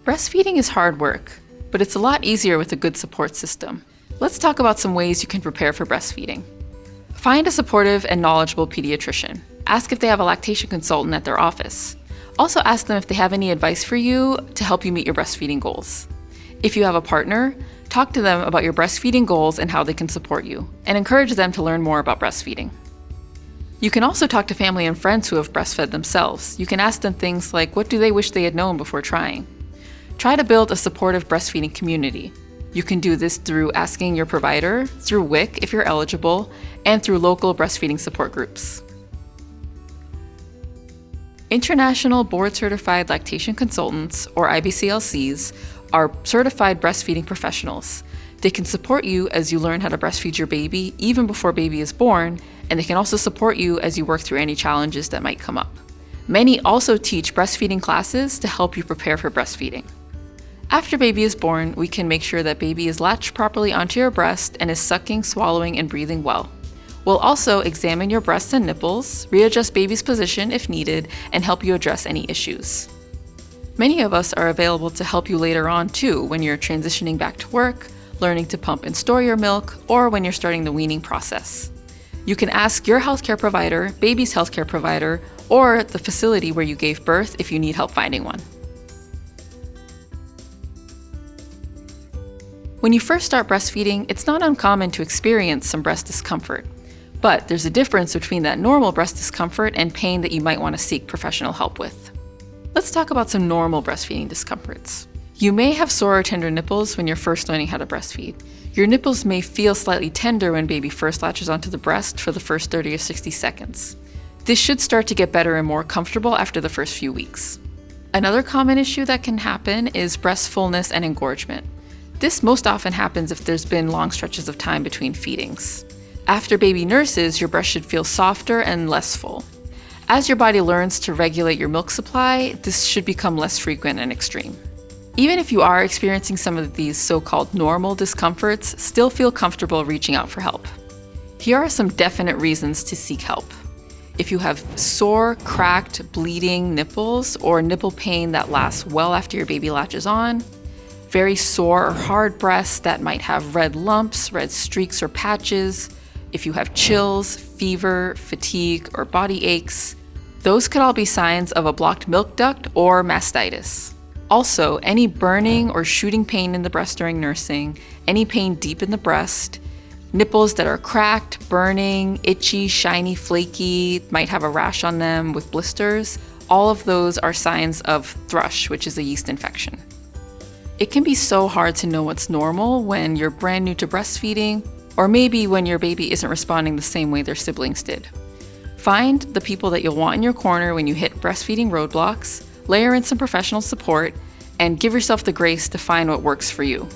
Breastfeeding is hard work, but it's a lot easier with a good support system. Let's talk about some ways you can prepare for breastfeeding. Find a supportive and knowledgeable pediatrician. Ask if they have a lactation consultant at their office. Also ask them if they have any advice for you to help you meet your breastfeeding goals. If you have a partner, talk to them about your breastfeeding goals and how they can support you, and encourage them to learn more about breastfeeding. You can also talk to family and friends who have breastfed themselves. You can ask them things like, what do they wish they had known before trying? Try to build a supportive breastfeeding community. You can do this through asking your provider, through WIC if you're eligible, and through local breastfeeding support groups. International Board-Certified Lactation Consultants, or IBCLCs, are certified breastfeeding professionals. They can support you as you learn how to breastfeed your baby even before baby is born, and they can also support you as you work through any challenges that might come up. Many also teach breastfeeding classes to help you prepare for breastfeeding. After baby is born, we can make sure that baby is latched properly onto your breast and is sucking, swallowing, and breathing well. We'll also examine your breasts and nipples, readjust baby's position if needed, and help you address any issues. Many of us are available to help you later on too, when you're transitioning back to work, learning to pump and store your milk, or when you're starting the weaning process. You can ask your healthcare provider, baby's healthcare provider, or the facility where you gave birth if you need help finding one. When you first start breastfeeding, it's not uncommon to experience some breast discomfort. But there's a difference between that normal breast discomfort and pain that you might want to seek professional help with. Let's talk about some normal breastfeeding discomforts. You may have sore or tender nipples when you're first learning how to breastfeed. Your nipples may feel slightly tender when baby first latches onto the breast for the first 30 or 60 seconds. This should start to get better and more comfortable after the first few weeks. Another common issue that can happen is breast fullness and engorgement. This most often happens if there's been long stretches of time between feedings. After baby nurses, your breast should feel softer and less full. As your body learns to regulate your milk supply, this should become less frequent and extreme. Even if you are experiencing some of these so-called normal discomforts, still feel comfortable reaching out for help. Here are some definite reasons to seek help. If you have sore, cracked, bleeding nipples or nipple pain that lasts well after your baby latches on, very sore or hard breasts that might have red lumps, red streaks or patches, if you have chills, fever, fatigue, or body aches, those could all be signs of a blocked milk duct or mastitis. Also, any burning or shooting pain in the breast during nursing, any pain deep in the breast, nipples that are cracked, burning, itchy, shiny, flaky, might have a rash on them with blisters, all of those are signs of thrush, which is a yeast infection. It can be so hard to know what's normal when you're brand new to breastfeeding, or maybe when your baby isn't responding the same way their siblings did. Find the people that you'll want in your corner when you hit breastfeeding roadblocks, layer in some professional support, and give yourself the grace to find what works for you.